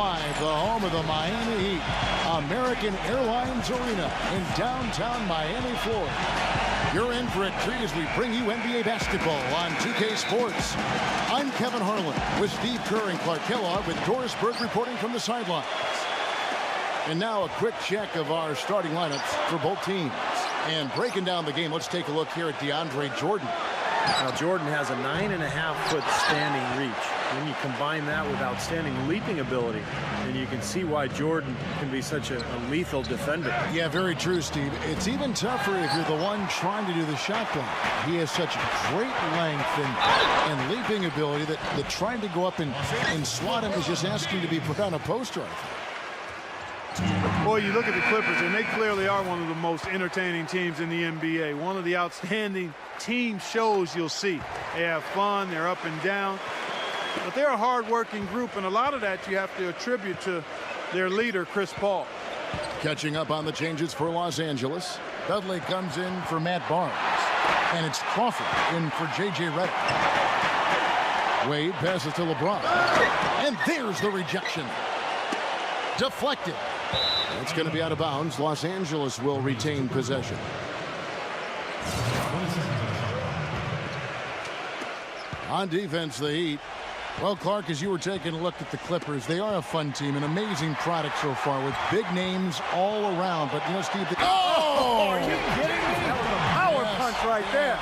live, the home of the Miami Heat, American Airlines Arena in downtown Miami, Florida. You're in for a treat as we bring you NBA basketball on 2K Sports. I'm Kevin Harlan with Steve Kerr and Clark Kellogg with Doris Burke reporting from the sidelines. And now a quick check of our starting lineups for both teams. And breaking down the game, let's take a look here at DeAndre Jordan. Now, Jordan has a 9.5-foot standing reach. When you combine that with outstanding leaping ability, and you can see why Jordan can be such a lethal defender. Yeah, very true, Steve. It's even tougher if you're the one trying to do the shot block. He has such great length and leaping ability that trying to go up and swat him is just asking to be put on a poster. Boy, you look at the Clippers, and they clearly are one of the most entertaining teams in the NBA. One of the outstanding team shows you'll see. They have fun, they're up and down. But they're a hard-working group, and a lot of that you have to attribute to their leader, Chris Paul. Catching up on the changes for Los Angeles. Dudley comes in for Matt Barnes. And it's Crawford in for J.J. Redick. Wade passes to LeBron. And there's the rejection. Deflected. It's going to be out of bounds. Los Angeles will retain possession. On defense, the Heat. Well, Clark, as you were taking a look at the Clippers, they are a fun team, an amazing product so far with big names all around. But, you know, Steve... Oh! Are you kidding me? That was a power punch right there.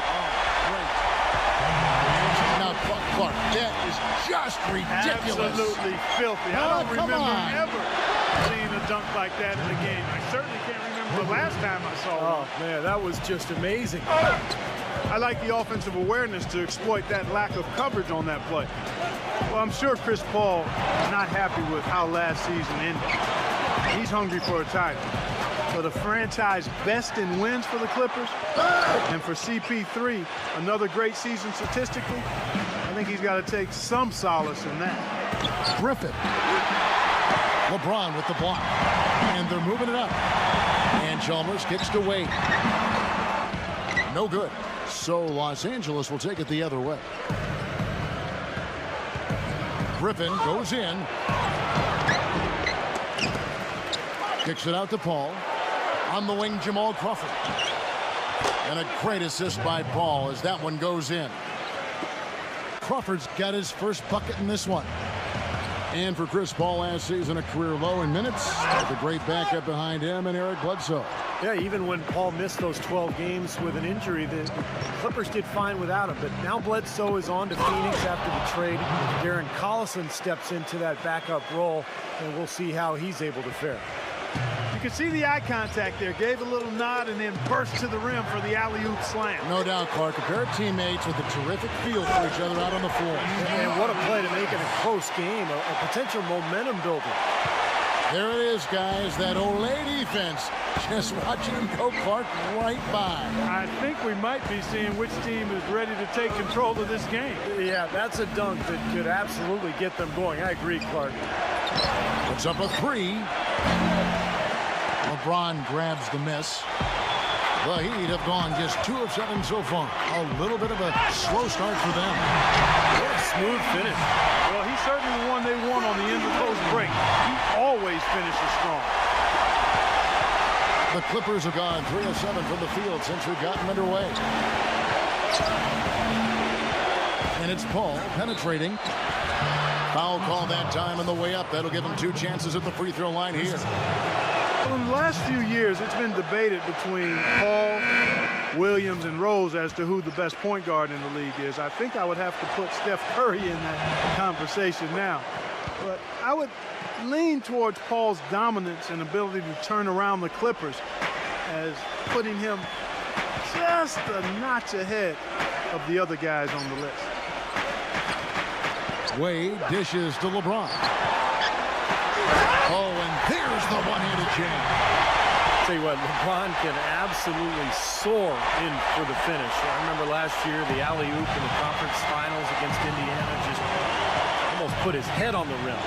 Now, Clark, that is just ridiculous. Absolutely filthy. I don't remember ever seeing a dunk like that in the game. I certainly can't remember the last time I saw one. Oh, man, that was just amazing. I like the offensive awareness to exploit that lack of coverage on that play. Well, I'm sure Chris Paul is not happy with how last season ended. He's hungry for a title. For the franchise best in wins for the Clippers, and for CP3, another great season statistically, I think he's got to take some solace in that. Griffin. LeBron with the block. And they're moving it up. And Chalmers kicks to Wade. No good. So Los Angeles will take it the other way. Griffin goes in. Kicks it out to Paul. On the wing, Jamal Crawford. And a great assist by Paul as that one goes in. Crawford's got his first bucket in this one. And for Chris Paul last season, a career low in minutes. With a great backup behind him and Eric Bledsoe. Yeah, even when Paul missed those 12 games with an injury, the Clippers did fine without him. But now Bledsoe is on to Phoenix after the trade. Darren Collison steps into that backup role, and we'll see how he's able to fare. You can see the eye contact there. Gave a little nod and then burst to the rim for the alley-oop slam. No doubt, Clark. A pair of teammates with a terrific feel for each other out on the floor. And what a play to make it a close game, a potential momentum builder. There it is, guys. That Olay defense. Just watching him go, Clark, right by. I think we might be seeing which team is ready to take control of this game. Yeah, that's a dunk that could absolutely get them going. I agree, Clark. It's up a three. LeBron grabs the miss. The Heat have gone just 2 of 7 so far. A little bit of a slow start for them. What a smooth finish. Well, he's certainly the one they want on the end of those breaks. He always finishes strong. The Clippers have gone 3 of 7 from the field since we've gotten underway. And it's Paul penetrating. Foul call that time on the way up. That'll give him 2 chances at the free throw line here. Well, in the last few years, it's been debated between Paul, Williams, and Rose as to who the best point guard in the league is. I think I would have to put Steph Curry in that conversation now. But I would lean towards Paul's dominance and ability to turn around the Clippers as putting him just a notch ahead of the other guys on the list. Wade dishes to LeBron. Oh, and there's the one-handed jam. Tell you what, LeBron can absolutely soar in for the finish. I remember last year the alley-oop in the conference finals against Indiana just almost put his head on the rim.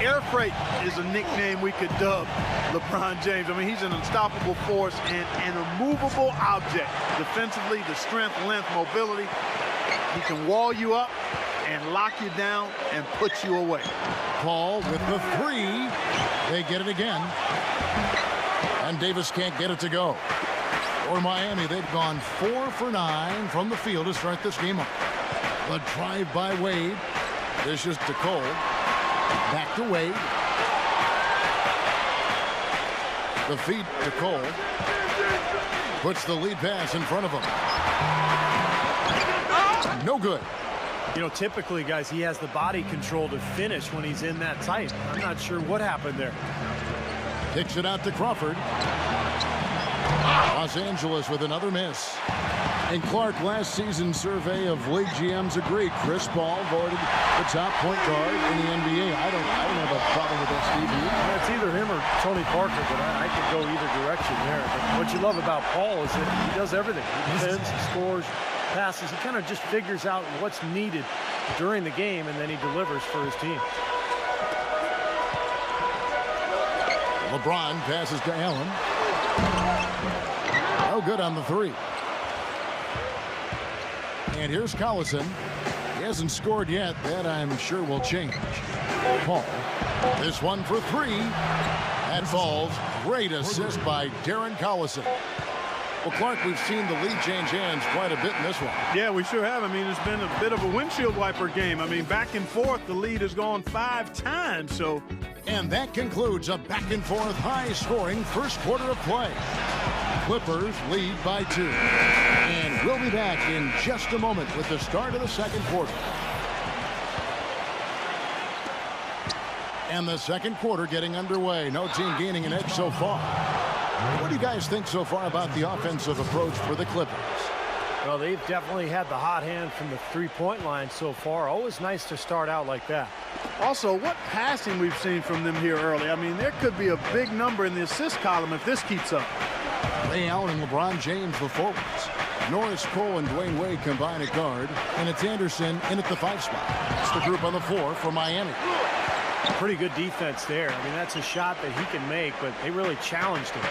Air freight is a nickname we could dub LeBron James. I mean, he's an unstoppable force and an immovable object. Defensively, the strength, length, mobility. He can wall you up and lock you down and put you away. Paul with the three. They get it again. And Davis can't get it to go. For Miami, they've gone 4 for 9 from the field to start this game up. The drive by Wade. This is to Cole. Back to Wade. The feed to Cole. Puts the lead pass in front of him. No good. You know, typically, guys, he has the body control to finish when he's in that tight. I'm not sure what happened there. Kicks it out to Crawford. Los Angeles with another miss. And Clark, last season's survey of league GMs agreed. Chris Paul voted the top point guard in the NBA. I don't have a problem with that, Steve. It's either him or Tony Parker, but I could go either direction there. But what you love about Paul is that he does everything. He defends, he scores, passes. He kind of just figures out what's needed during the game, and then he delivers for his team. LeBron passes to Allen. No good on the three. And here's Collison. He hasn't scored yet. That, I'm sure, will change. Paul. This one for three. That falls. Great assist by Darren Collison. Well, Clark, we've seen the lead change hands quite a bit in this one. Yeah, we sure have. I mean, it's been a bit of a windshield wiper game. I mean, back and forth, the lead has gone 5 times. So, and that concludes a back-and-forth, high-scoring first quarter of play. Clippers lead by 2. And we'll be back in just a moment with the start of the second quarter. And the second quarter getting underway. No team gaining an edge so far. What do you guys think so far about the offensive approach for the Clippers? Well, they've definitely had the hot hand from the three-point line so far. Always nice to start out like that. Also, what passing we've seen from them here early. I mean, there could be a big number in the assist column if this keeps up. Ray Allen and LeBron James the forwards. Norris Cole and Dwayne Wade combine at guard. And it's Anderson in at the 5 spot. It's the group on the floor for Miami. Pretty good defense there. I mean, that's a shot that he can make, but they really challenged him.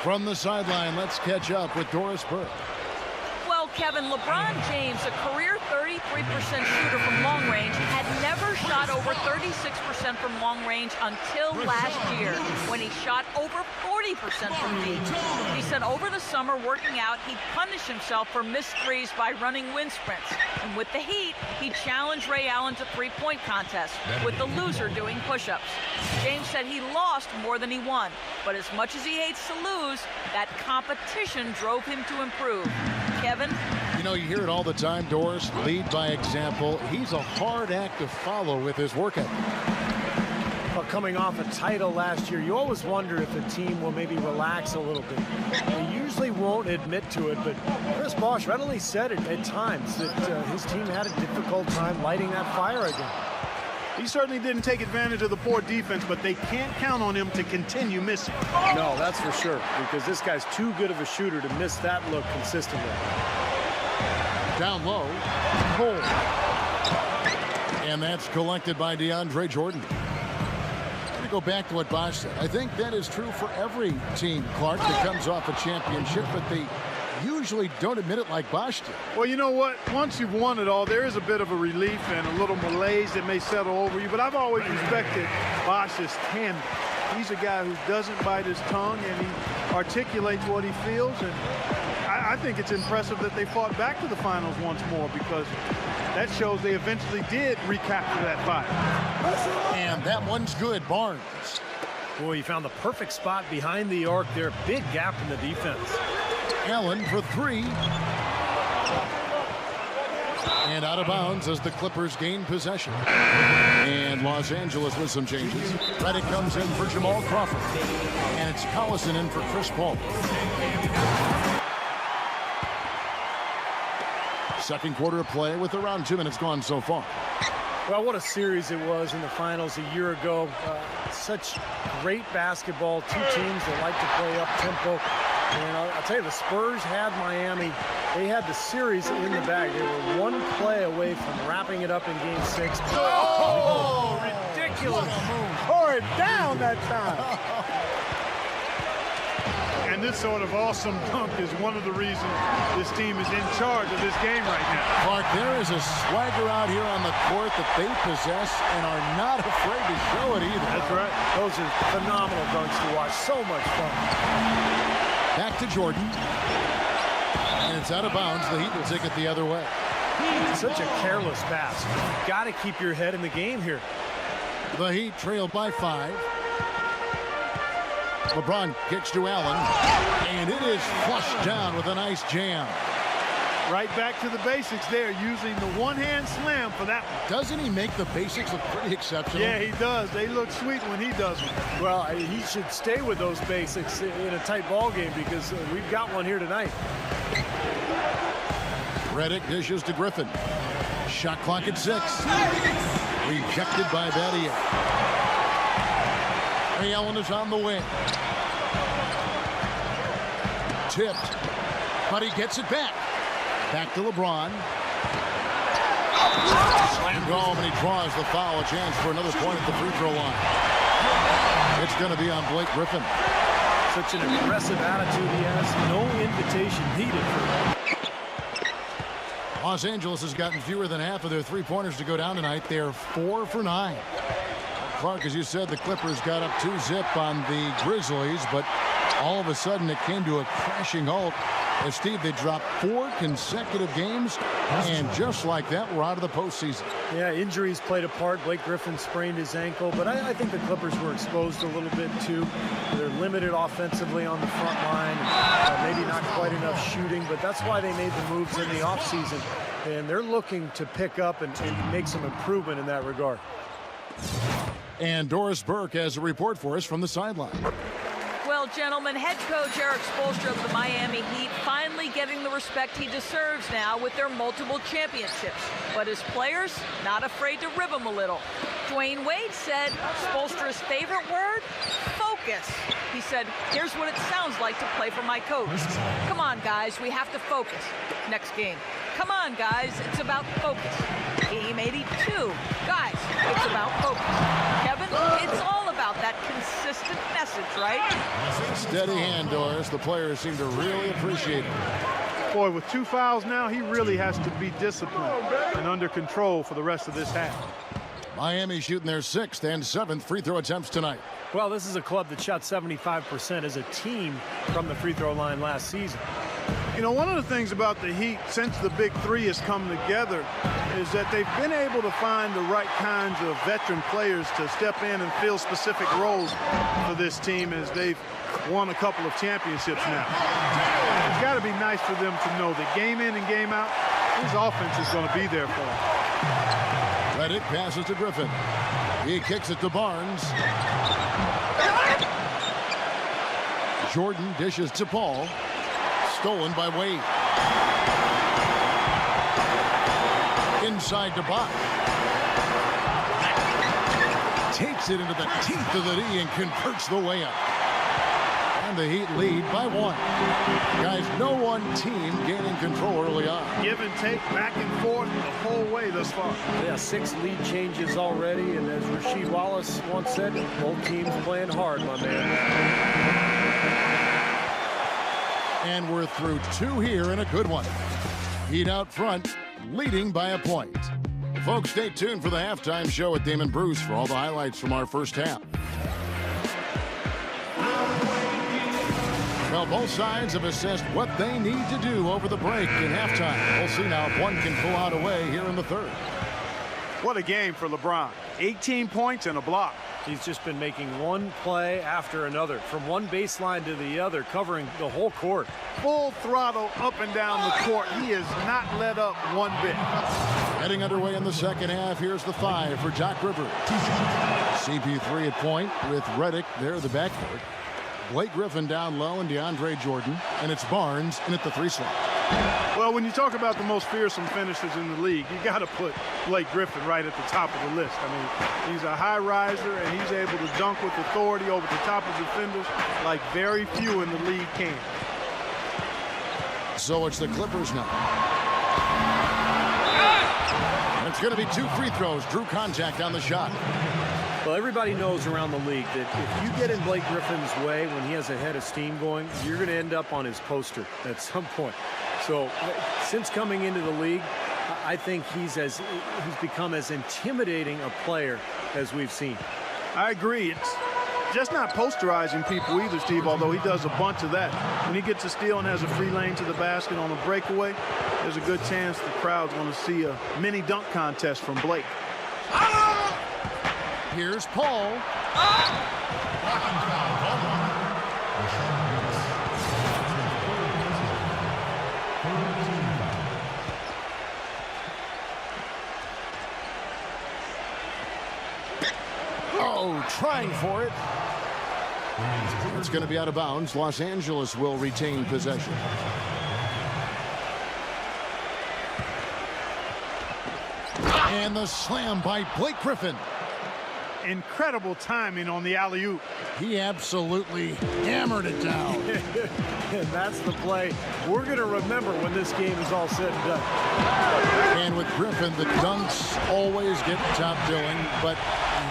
From the sideline, let's catch up with Doris Burke. Well, Kevin, LeBron James, a career 33% shooter from long range, had never shot over 36% from long range until last year, when he shot over 40% from deep. He said over the summer, working out, he punished himself for missed threes by running wind sprints. And with the Heat, he challenged Ray Allen to three-point contest, with the loser doing push-ups. James said he lost more than he won, but as much as he hates to lose, that competition drove him to improve. Kevin? You know, you hear it all the time, Doris. Lead by example. He's a hard act to follow with his work ethic. Well, coming off a title last year, you always wonder if the team will maybe relax a little bit. They usually won't admit to it, but Chris Bosh readily said it at times that his team had a difficult time lighting that fire again. He certainly didn't take advantage of the poor defense, but they can't count on him to continue missing. No, that's for sure, because this guy's too good of a shooter to miss that look consistently. Down low, Cole. And that's collected by DeAndre Jordan. I'm going to go back to what Bosh said. I think that is true for every team, Clark, that comes off a championship, but they usually don't admit it like Bosh did. Well, you know what? Once you've won it all, there is a bit of a relief and a little malaise that may settle over you, but I've always respected Bosh's candor. He's a guy who doesn't bite his tongue, and he articulates what he feels, and I think it's impressive that they fought back to the finals once more, because that shows they eventually did recapture that fight. And that one's good, Barnes. Boy, he found the perfect spot behind the arc there. Big gap in the defense. Allen for 3. And out of bounds as the Clippers gain possession. And Los Angeles with some changes. Redick comes in for Jamal Crawford. And it's Collison in for Chris Paul. Second quarter of play with around 2 minutes gone so far. Well, what a series it was in the finals a year ago. Such great basketball. Two teams that like to play up-tempo. And I'll tell you, the Spurs had Miami. They had the series in the bag. They were one play away from wrapping it up in Game 6. Oh, ridiculous. Tore it down that time. And this sort of awesome dunk is one of the reasons this team is in charge of this game right now. Clark, there is a swagger out here on the court that they possess and are not afraid to show it either. That's right. Those are phenomenal dunks to watch. So much fun. Back to Jordan. And it's out of bounds. The Heat will take it the other way. Such a careless pass. You've got to keep your head in the game here. The Heat trail by 5. LeBron kicks to Allen, and it is flushed down with a nice jam. Right back to the basics there, using the one-hand slam for that one. Doesn't he make the basics look pretty exceptional? Yeah, he does. They look sweet when he does them. Well, he should stay with those basics in a tight ball game because we've got one here tonight. Redick dishes to Griffin. Shot clock at 6. Rejected by Battier. Allen is on the wing. Tipped, but he gets it back. Back to LeBron. Slammed home, and he draws the foul. A chance for another point at the free throw line. It's going to be on Blake Griffin. Such an aggressive attitude he has. No invitation needed for him. Los Angeles has gotten fewer than half of their three-pointers to go down tonight. They're 4 for 9. Clark, as you said, the Clippers got up 2-zip on the Grizzlies, but all of a sudden it came to a crashing halt. As Steve, they dropped 4 consecutive games, and just like that, we're out of the postseason. Yeah, injuries played a part. Blake Griffin sprained his ankle, but I think the Clippers were exposed a little bit too. They're limited offensively on the front line, maybe not quite enough shooting, but that's why they made the moves in the offseason, and they're looking to pick up and make some improvement in that regard. And Doris Burke has a report for us from the sideline. Well, gentlemen, head coach Eric Spoelstra of the Miami Heat finally getting the respect he deserves now with their multiple championships. But his players, not afraid to rib him a little. Dwayne Wade said Spoelstra's favorite word, focus. He said, here's what it sounds like to play for my coach. Come on, guys, we have to focus. Next game. Come on, guys, it's about focus. Game 82. Guys, it's about focus. Kevin, it's all about that consistent message, right? Steady hand, Doris. The players seem to really appreciate it. Boy, with 2 fouls now, he really has to be disciplined and under control for the rest of this half. Miami shooting their 6th and 7th free throw attempts tonight. Well, this is a club that shot 75% as a team from the free throw line last season. You know, one of the things about the Heat since the Big Three has come together is that they've been able to find the right kinds of veteran players to step in and fill specific roles for this team as they've won a couple of championships now. It's got to be nice for them to know that game in and game out, his offense is going to be there for them. Redick passes to Griffin. He kicks it to Barnes. Jordan dishes to Paul. Stolen by Wade. Inside to Bach. Takes it into the teeth of the D and converts the layup. And the Heat lead by 1. Guys, no one team gaining control early on. Give and take, back and forth the whole way thus far. Yeah, 6 lead changes already, and as Rasheed Wallace once said, both teams playing hard, my man. And we're through 2 here in a good one. Heat out front, leading by a point. Folks, stay tuned for the halftime show with Damon Bruce for all the highlights from our first half. Well, both sides have assessed what they need to do over the break in halftime. We'll see now if one can pull out a way here in the 3rd. What a game for LeBron. 18 points and a block. He's just been making one play after another, from one baseline to the other, covering the whole court. Full throttle up and down the court. He has not let up one bit. Heading underway in the second half, here's the 5 for Doc Rivers. CP3 at point with Redick there at the backcourt. Blake Griffin down low and DeAndre Jordan, and it's Barnes in at the 3 slot. Well, when you talk about the most fearsome finishers in the league, you got to put Blake Griffin right at the top of the list. I mean, he's a high riser, and he's able to dunk with authority over the top of defenders like very few in the league can. So it's the Clippers now. And it's going to be 2 free throws. Drew contact on the shot. Well, everybody knows around the league that if you get in Blake Griffin's way when he has a head of steam going, you're going to end up on his poster at some point. So since coming into the league, I think he's become as intimidating a player as we've seen. I agree. It's just not posterizing people either, Steve, although he does a bunch of that. When he gets a steal and has a free lane to the basket on a breakaway, there's a good chance the crowd's going to see a mini dunk contest from Blake. Here's Paul. Oh, trying for it. It's going to be out of bounds. Los Angeles will retain possession. And the slam by Blake Griffin. Incredible timing on the alley-oop. He absolutely hammered it down. And that's the play we're going to remember when this game is all said and done. And with Griffin, the dunks always get top billing, but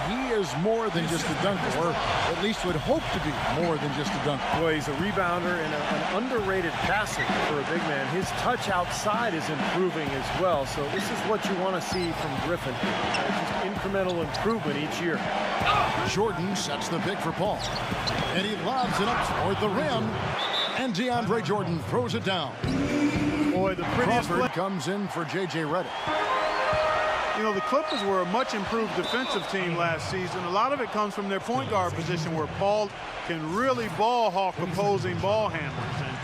he is more than just a dunker, or at least would hope to be more than just a dunker. Boy, he's a rebounder and an underrated passer for a big man. His touch outside is improving as well, so this is what you want to see from Griffin. Just incremental improvement each year. Jordan sets the pick for Paul, and he lobs it up toward the rim, and DeAndre Jordan throws it down. Boy, the prettiest Crawford comes in for J.J. Redick. You know, the Clippers were a much improved defensive team last season. A lot of it comes from their point guard position, where Paul can really ball hawk opposing ball handlers. And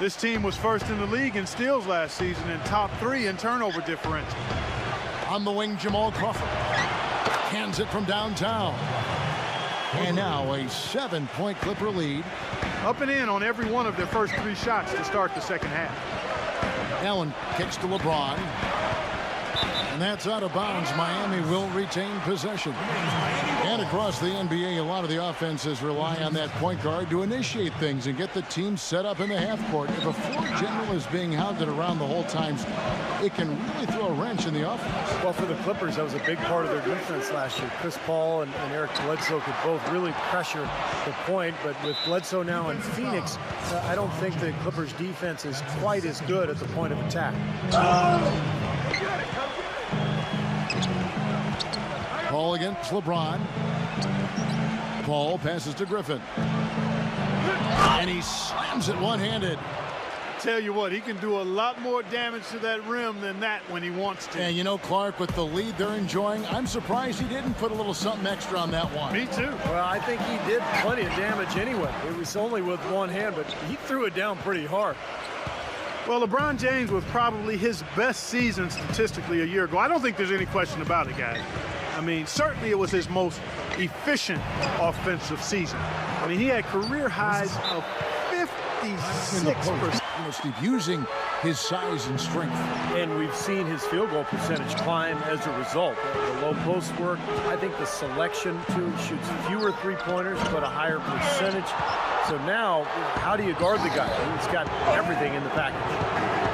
this team was first in the league in steals last season and top 3 in turnover differential. On the wing, Jamal Crawford hands it from downtown. And now a 7-point Clipper lead. Up and in on every one of their first 3 shots to start the second half. Allen kicks to LeBron. And that's out of bounds. Miami will retain possession. And across the NBA, a lot of the offenses rely on that point guard to initiate things and get the team set up in the half court. If a floor general is being hounded around the whole time, it can really throw a wrench in the offense. Well, for the Clippers, that was a big part of their defense last year. Chris Paul and Eric Bledsoe could both really pressure the point, but with Bledsoe now in Phoenix, I don't think the Clippers' defense is quite as good at the point of attack. Paul against LeBron. Paul passes to Griffin. And he slams it one-handed. Tell you what, he can do a lot more damage to that rim than that when he wants to. And you know, Clark, with the lead they're enjoying, I'm surprised he didn't put a little something extra on that one. Me too. Well, I think he did plenty of damage anyway. It was only with one hand, but he threw it down pretty hard. Well, LeBron James was probably his best season statistically a year ago. I don't think there's any question about it, guys. I mean, certainly it was his most efficient offensive season. I mean, he had career highs of 56%. You know, Steve, using his size and strength. And we've seen his field goal percentage climb as a result. The low post work, I think the selection, too, shoots fewer three-pointers, but a higher percentage. So now, how do you guard the guy? He's got everything in the package.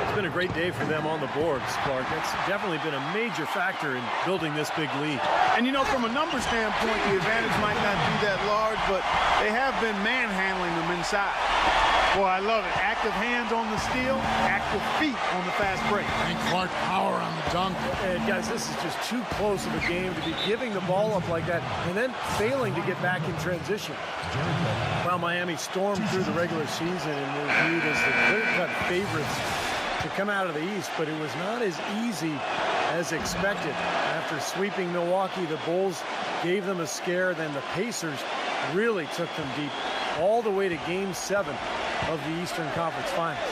It's been a great day for them on the boards, Clark. It's definitely been a major factor in building this big lead. And, you know, from a number standpoint, the advantage might not be that large, but they have been manhandling them inside. Boy, I love it. Active hands on the steal, active feet on the fast break. And Clark power on the dunk. And guys, this is just too close of a game to be giving the ball up like that and then failing to get back in transition. Well, Miami stormed through the regular season and were viewed as the clear-cut favorites to come out of the East, but it was not as easy as expected. After sweeping Milwaukee, the Bulls gave them a scare, then the Pacers really took them deep all the way to Game 7 of the Eastern Conference Finals.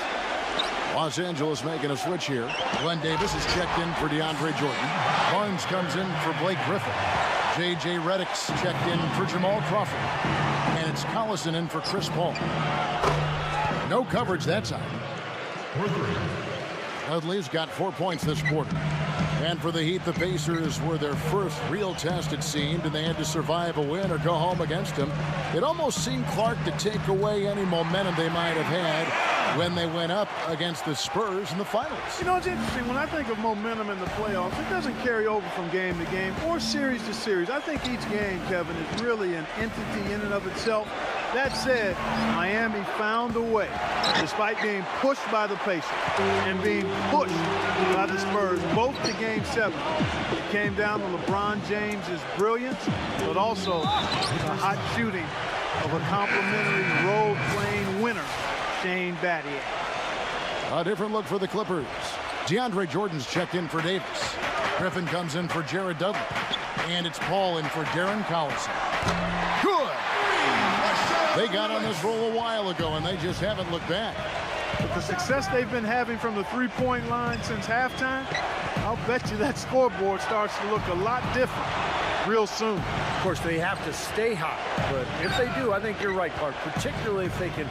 Los Angeles making a switch here. Glenn Davis is checked in for DeAndre Jordan. Barnes comes in for Blake Griffin. J.J. Redick's checked in for Jamal Crawford. And it's Collison in for Chris Paul. No coverage that time. Dudley's got 4 points this quarter. And for the Heat, the Pacers were their first real test, it seemed, and they had to survive a win or go home against him. It almost seemed, Clark, to take away any momentum they might have had. when they went up against the Spurs in the finals. You know, it's interesting. When I think of momentum in the playoffs, it doesn't carry over from game to game or series to series. I think each game, Kevin, is really an entity in and of itself. That said, Miami found a way, despite being pushed by the Pacers and being pushed by the Spurs, both to Game 7. It came down to LeBron James's brilliance, but also the hot shooting of a complimentary role-playing winner, Shane Battier. A different look for the Clippers. DeAndre Jordan's checked in for Davis. Griffin comes in for Jared Dudley. And it's Paul in for Darren Collison. Good! They got on this roll a while ago, and they just haven't looked back. With the success they've been having from the three-point line since halftime, I'll bet you that scoreboard starts to look a lot different real soon. Of course, they have to stay hot, but if they do, I think you're right, Clark, particularly if they can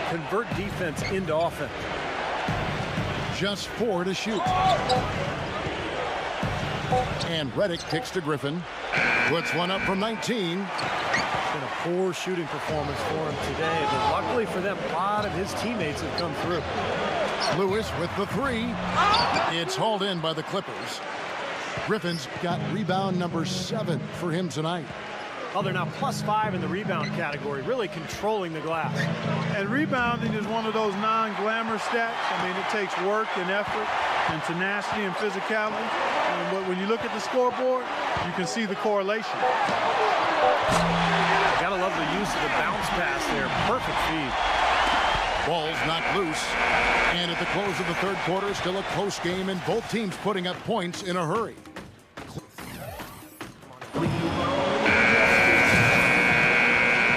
convert defense into offense. Just 4 to shoot. And Redick kicks to Griffin. Puts one up from 19. It's been a poor shooting performance for him today, but luckily for them, a lot of his teammates have come through. Lewis with the 3. It's hauled in by the Clippers. Griffin's got rebound number 7 for him tonight. Oh, they're now +5 in the rebound category, really controlling the glass. And rebounding is one of those non-glamour stats. I mean, it takes work and effort and tenacity and physicality. But when you look at the scoreboard, you can see the correlation. Gotta love the use of the bounce pass there. Perfect feed. Ball's knocked loose. And at the close of the third quarter, still a close game, and both teams putting up points in a hurry.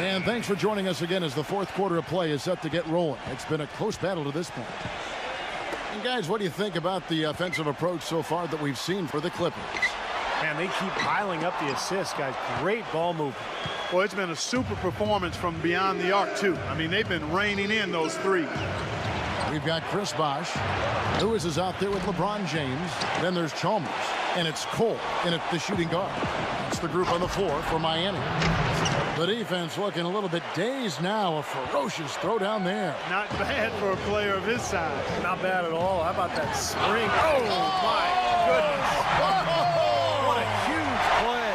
And thanks for joining us again as the fourth quarter of play is set to get rolling. It's been a close battle to this point. And guys, what do you think about the offensive approach so far that we've seen for the Clippers? Man, they keep piling up the assists, guys. Great ball movement. Well, it's been a super performance from beyond the arc, too. I mean, they've been raining in those threes. We've got Chris Bosh. Lewis is out there with LeBron James. Then there's Chalmers. And it's Cole in at the shooting guard. That's the group on the floor for Miami. The defense looking a little bit dazed now. A ferocious throw down there. Not bad for a player of his size. Not bad at all. How about that spring? Oh, my goodness. What a huge play.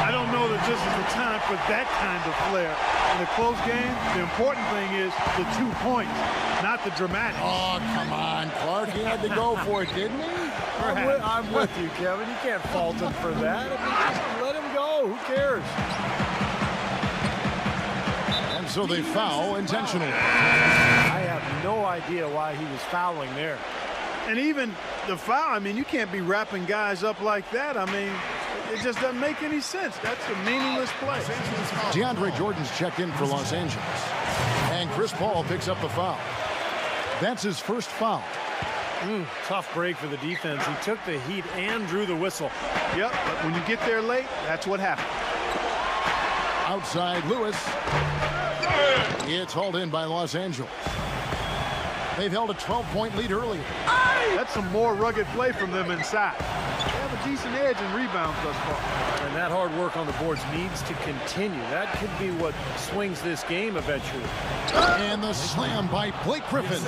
I don't know that this is the time for that kind of flair. In a close game, the important thing is the 2 points, not the dramatic. Oh, come on, Clark. He had to go for it, didn't he? I'm with you, Kevin. You can't fault him for that. I mean, just let him go. Who cares? And so they foul intentionally. I have no idea why he was fouling there. And even the foul, I mean, you can't be wrapping guys up like that. I mean, it just doesn't make any sense. That's a meaningless play. DeAndre Jordan's checked in for Los Angeles. And Chris Paul picks up the foul. That's his first foul. Tough break for the defense. He took the heat and drew the whistle. Yep, but when you get there late, that's what happens. Outside Lewis. It's hauled in by Los Angeles. They've held a 12-point lead earlier. That's some more rugged play from them inside. They have a decent edge in rebounds thus far. And that hard work on the boards needs to continue. That could be what swings this game eventually. And the slam by Blake Griffin.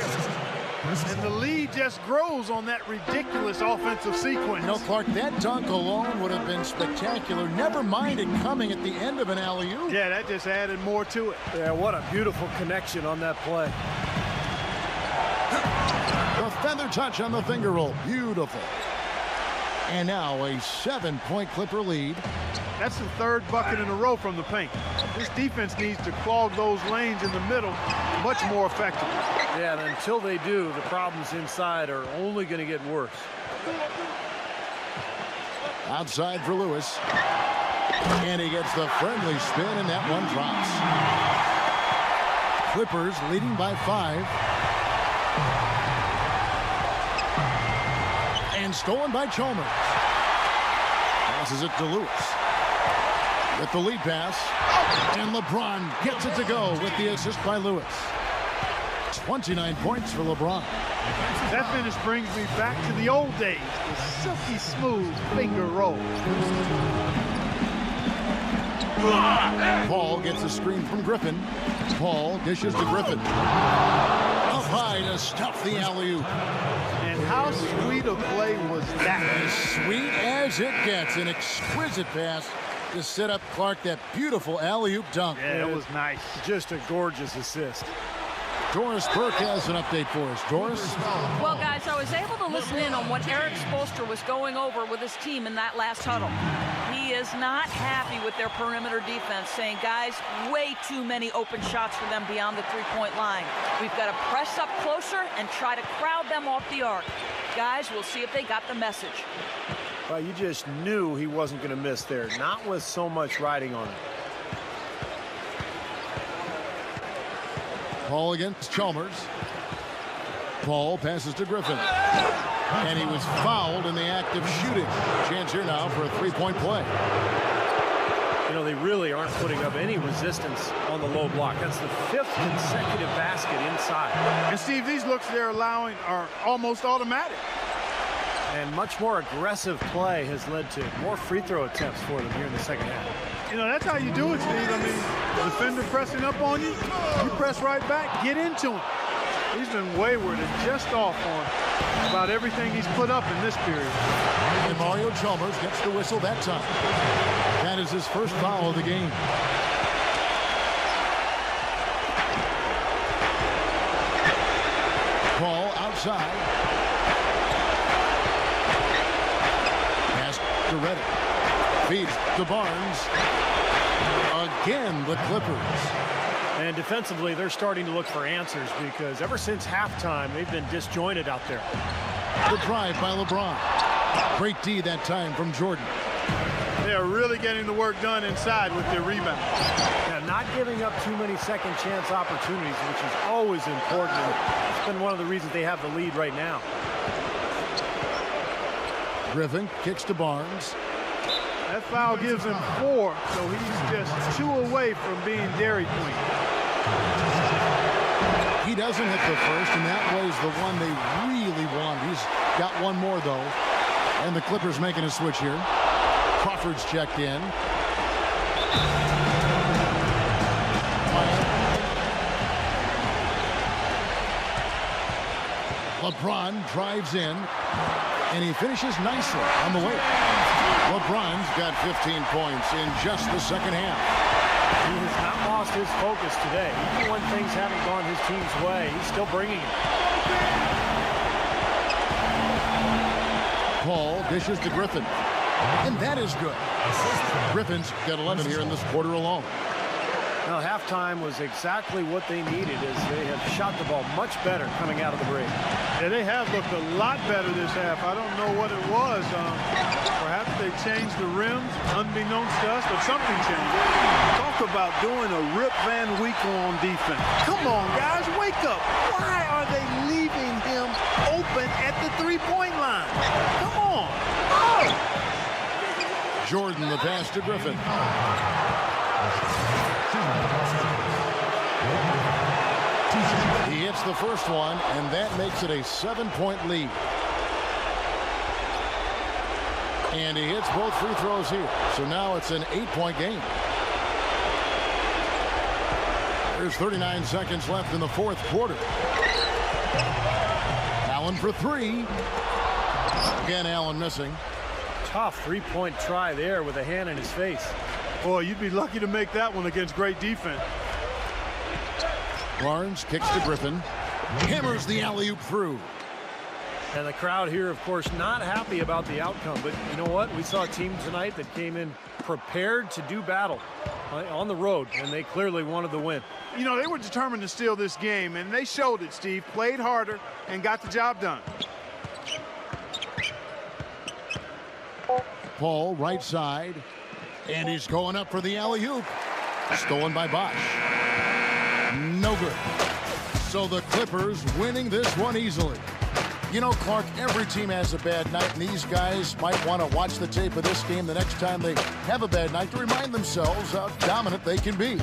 And the lead just grows on that ridiculous offensive sequence. You know, Clark, that dunk alone would have been spectacular. Never mind it coming at the end of an alley-oop. Yeah, that just added more to it. Yeah, what a beautiful connection on that play. The feather touch on the finger roll. Beautiful. And now a 7-point Clipper lead. That's the third bucket in a row from the paint. This defense needs to clog those lanes in the middle much more effectively. Yeah, and until they do, the problems inside are only going to get worse. Outside for Lewis. And he gets the friendly spin, and that one drops. Clippers leading by 5. And stolen by Chalmers. Passes it to Lewis. With the lead pass. And LeBron gets it to go with the assist by Lewis. 29 points for LeBron. That finish brings me back to the old days. The silky smooth finger roll. Paul gets a screen from Griffin. Paul dishes to Griffin. try to stuff the alley-oop. And how sweet a play was that? As sweet as it gets. An exquisite pass to set up Clark that beautiful alley-oop dunk. Yeah, it was nice. Just a gorgeous assist. Doris Burke has an update for us. Doris? Well, guys, I was able to listen in on what Eric Spoelstra was going over with his team in that last huddle. He is not happy with their perimeter defense, saying, guys, way too many open shots for them beyond the three-point line. We've got to press up closer and try to crowd them off the arc. Guys, we'll see if they got the message. Well, you just knew he wasn't going to miss there, not with so much riding on it. Paul against Chalmers. Paul passes to Griffin. And he was fouled in the act of shooting. Chance here now for a three-point play. You know, they really aren't putting up any resistance on the low block. That's the 5th consecutive basket inside. And Steve, these looks they're allowing are almost automatic. And much more aggressive play has led to more free throw attempts for them here in the second half. You know, that's how you do it, Steve. I mean, defender pressing up on you, you press right back, get into him. He's been wayward and just off on about everything he's put up in this period. And Mario Chalmers gets the whistle that time. That is his first foul of the game. Paul outside. Pass to Reddick. Feeds to Barnes. Again, the Clippers. And defensively, they're starting to look for answers because ever since halftime, they've been disjointed out there. The drive by LeBron. Great D that time from Jordan. They are really getting the work done inside with their rebound. Yeah, not giving up too many second chance opportunities, which is always important. It's been one of the reasons they have the lead right now. Griffin kicks to Barnes. That foul gives him 4, so he's just 2 away from being Dairy Queen. He doesn't hit the first, and that was the one they really want. He's got one more, though. And the Clippers making a switch here. Crawford's checked in. LeBron drives in, and he finishes nicely on the way. LeBron's got 15 points in just the second half. He has not lost his focus today. Even when things haven't gone his team's way, he's still bringing it. Paul dishes to Griffin, and that is good. Griffin's got 11 here in this quarter alone. Now, halftime was exactly what they needed as they have shot the ball much better coming out of the break. Yeah, they have looked a lot better this half. I don't know what it was. Perhaps they changed the rims, unbeknownst to us, but something changed. Talk about doing a Rip Van Winkle on defense. Come on, guys, wake up. Why are they leaving him open at the three-point line? Come on. Oh! Jordan, the pass to Griffin. He hits the first one, and that makes it a 7-point lead. And he hits both free throws here. So now it's an 8-point game. There's 39 seconds left in the fourth quarter. Allen for 3. Again, Allen missing. Tough three-point try there with a hand in his face. Boy, you'd be lucky to make that one against great defense. Barnes kicks to Griffin. Hammers the alley-oop through. And the crowd here, of course, not happy about the outcome. But you know what? We saw a team tonight that came in prepared to do battle on the road, and they clearly wanted the win. You know, they were determined to steal this game, and they showed it, Steve. Played harder and got the job done. Paul, right side. And he's going up for the alley-oop. Stolen by Bosch. No good. So the Clippers winning this one easily. You know, Clark, every team has a bad night, and these guys might want to watch the tape of this game the next time they have a bad night to remind themselves how dominant they can be.